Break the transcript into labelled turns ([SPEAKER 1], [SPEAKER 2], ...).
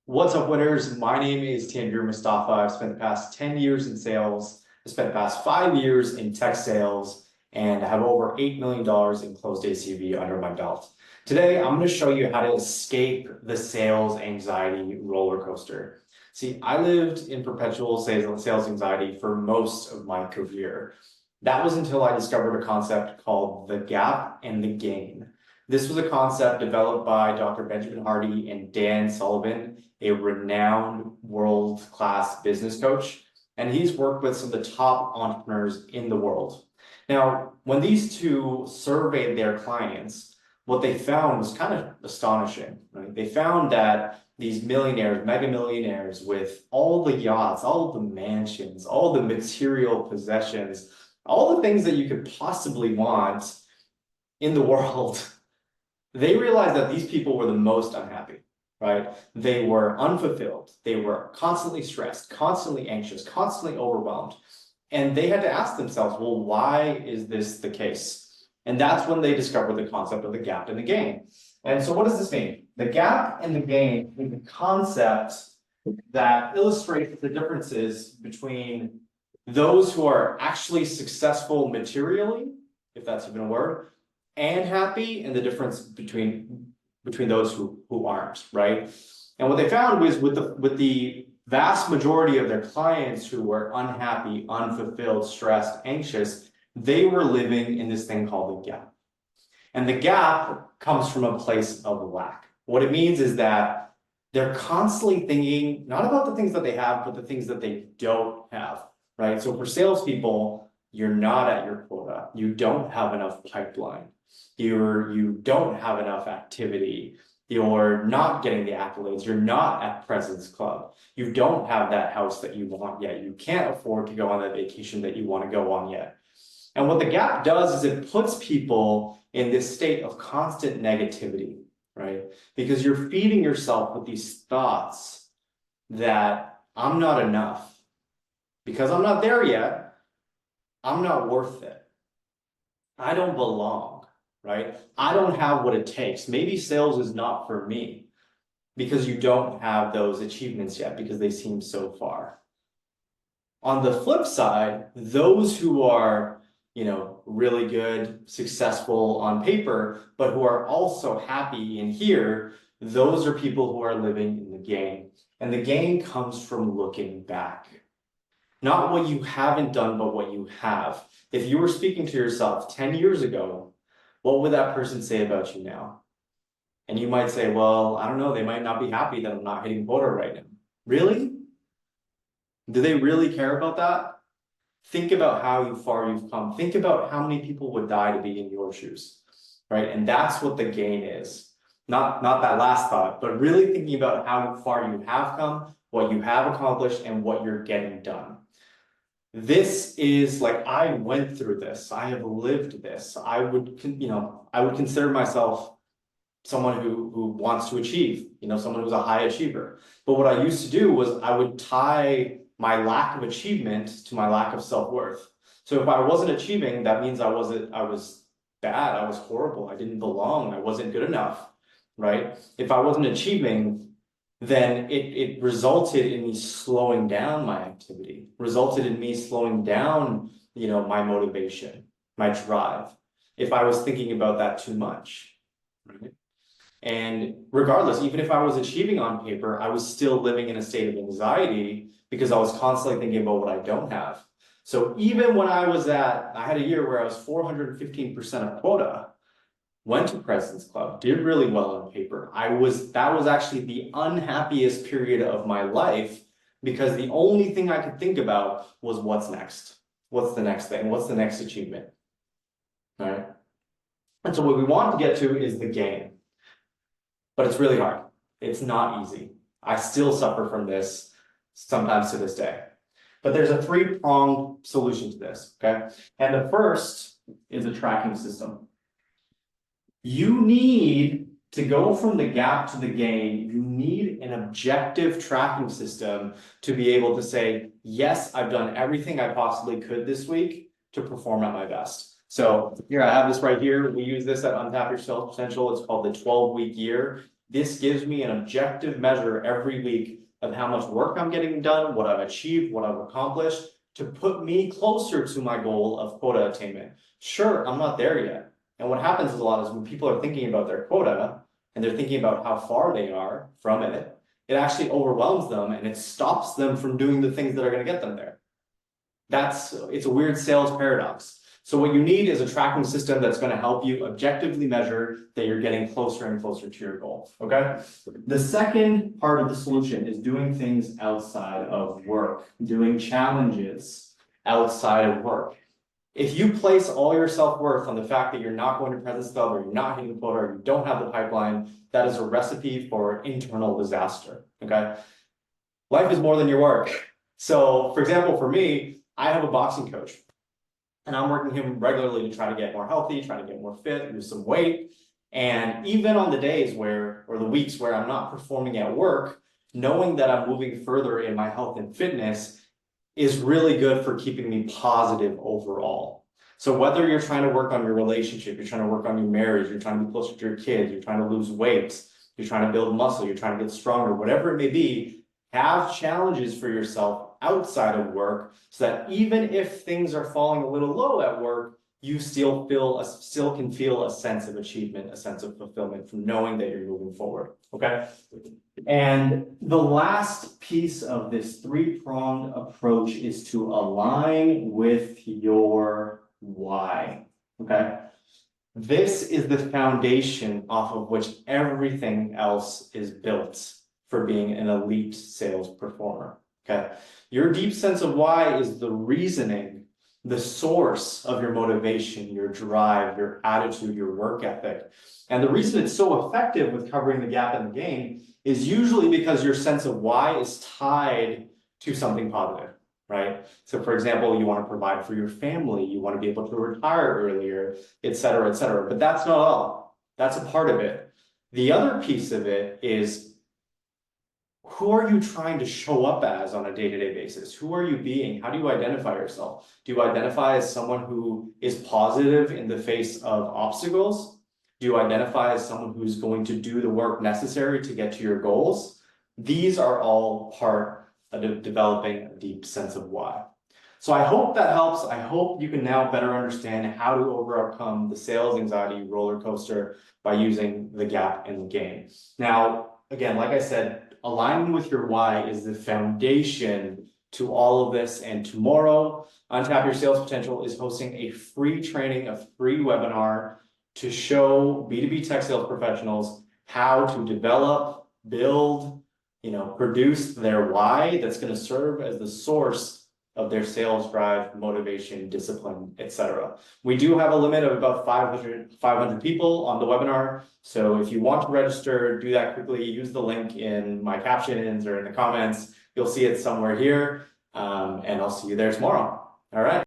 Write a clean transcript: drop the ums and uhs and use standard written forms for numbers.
[SPEAKER 1] What's up, winners? My name is Tanveer Mustafa. I've spent the past 10 years in sales. I spent the past 5 years in tech sales, and I have over $8 million in closed ACV under my belt. Today, I'm going to show you how to escape the sales anxiety roller coaster. See, I lived in perpetual sales anxiety for most of my career. That was until I discovered a concept called the gap and the gain. This was a concept developed by Dr. Benjamin Hardy and Dan Sullivan, a renowned world-class business coach, and he's worked with some of the top entrepreneurs in the world. Now, when these two surveyed their clients, what they found was kind of astonishing, right? They found that these millionaires, mega millionaires with all the yachts, all the mansions, all the material possessions, all the things that you could possibly want in the world, they realized that these people were the most unhappy, right? They were unfulfilled. They were constantly stressed, constantly anxious, constantly overwhelmed. And they had to ask themselves, well, why is this the case? And that's when they discovered the concept of the gap and the gain. And so what does this mean? The gap and the gain is a concept that illustrates the differences between those who are actually successful materially, if that's even a word, and happy, and the difference between those who aren't, right? And what they found was with the vast majority of their clients who were unhappy, unfulfilled, stressed, anxious, they were living in this thing called the gap. And the gap comes from a place of lack. What it means is that they're constantly thinking not about the things that they have, but the things that they don't have, right? So for salespeople, you're not at your quota. You don't have enough pipeline. You don't have enough activity. You're not getting the accolades. You're not at President's Club. You don't have that house that you want yet. You can't afford to go on that vacation that you want to go on yet. And what the gap does is it puts people in this state of constant negativity, right? Because you're feeding yourself with these thoughts that I'm not enough. Because I'm not there yet, I'm not worth it. I don't belong. Right? I don't have what it takes. Maybe sales is not for me because you don't have those achievements yet because they seem so far. On the flip side, those who are, really good, successful on paper, but who are also happy in here, those are people who are living in the gain. And the gain comes from looking back. Not what you haven't done, but what you have. If you were speaking to yourself 10 years ago, what would that person say about you now? And you might say, well, I don't know, they might not be happy that I'm not hitting quota right now. Really? Do they really care about that? Think about how far you've come. Think about how many people would die to be in your shoes, right? And that's what the gain is. Not that last thought, but really thinking about how far you have come, what you have accomplished, and what you're getting done. This is like, I went through this. I have lived this. I would consider myself someone who wants to achieve, someone who's a high achiever. But what I used to do was I would tie my lack of achievement to my lack of self-worth. So if I wasn't achieving, that means I was bad. I was horrible. I didn't belong. I wasn't good enough, right? If I wasn't achieving, then it resulted in me slowing down my activity, resulted in me slowing down, my motivation, my drive, if I was thinking about that too much, right? And regardless, even if I was achieving on paper, I was still living in a state of anxiety because I was constantly thinking about what I don't have. So even when I had a year where I was 415% of quota, went to President's Club, did really well on paper. That was actually the unhappiest period of my life because the only thing I could think about was what's next. What's the next thing? What's the next achievement? All right. And so what we want to get to is the gain. But it's really hard. It's not easy. I still suffer from this sometimes to this day. But there's a three-pronged solution to this, okay? And the first is a tracking system. You need to go from the gap to the gain. You need an objective tracking system to be able to say, yes, I've done everything I possibly could this week to perform at my best. So here I have this right here. We use this at Untap Your Sales Potential. It's called the 12-week year. This gives me an objective measure every week of how much work I'm getting done, what I've achieved, what I've accomplished, to put me closer to my goal of quota attainment. Sure, I'm not there yet. And what happens a lot is when people are thinking about their quota and they're thinking about how far they are from it, it actually overwhelms them and it stops them from doing the things that are going to get them there. It's a weird sales paradox. So what you need is a tracking system that's going to help you objectively measure that you're getting closer and closer to your goal, okay? The second part of the solution is doing things outside of work, doing challenges outside of work. If you place all your self-worth on the fact that you're not going to President's Club or you're not hitting the quota or you don't have the pipeline, that is a recipe for internal disaster, okay? Life is more than your work. So, for example, for me, I have a boxing coach. And I'm working him regularly to try to get more healthy, try to get more fit, lose some weight. And even on the days where, or the weeks where I'm not performing at work, knowing that I'm moving further in my health and fitness is really good for keeping me positive overall. So whether you're trying to work on your relationship, you're trying to work on your marriage, you're trying to be closer to your kids, you're trying to lose weight, you're trying to build muscle, you're trying to get stronger, whatever it may be, have challenges for yourself outside of work so that even if things are falling a little low at work, you still can feel a sense of achievement, a sense of fulfillment from knowing that you're moving forward, okay? And the last piece of this three-pronged approach is to align with your why, okay? This is the foundation off of which everything else is built for being an elite sales performer, okay? Your deep sense of why is the reasoning, the source of your motivation, your drive, your attitude, your work ethic. And the reason it's so effective with covering the gap in the game is usually because your sense of why is tied to something positive, right? So for example, you want to provide for your family, you want to be able to retire earlier, et cetera, et cetera. But that's not all. That's a part of it. The other piece of it is, who are you trying to show up as on a day-to-day basis? Who are you being? How do you identify yourself? Do you identify as someone who is positive in the face of obstacles? Do you identify as someone who's going to do the work necessary to get to your goals? These are all part of developing a deep sense of why. So I hope that helps. I hope you can now better understand how to overcome the sales anxiety roller coaster by using the gap in the game. Now, again, like I said, aligning with your why is the foundation to all of this. And tomorrow, Untap Your Sales Potential is hosting a free training, a free webinar to show B2B tech sales professionals how to develop, build, produce their why that's going to serve as the source of their sales drive, motivation, discipline, etc. We do have a limit of about 500 people on the webinar. So if you want to register, do that quickly. Use the link in my captions or in the comments. You'll see it somewhere here. And I'll see you there tomorrow. All right.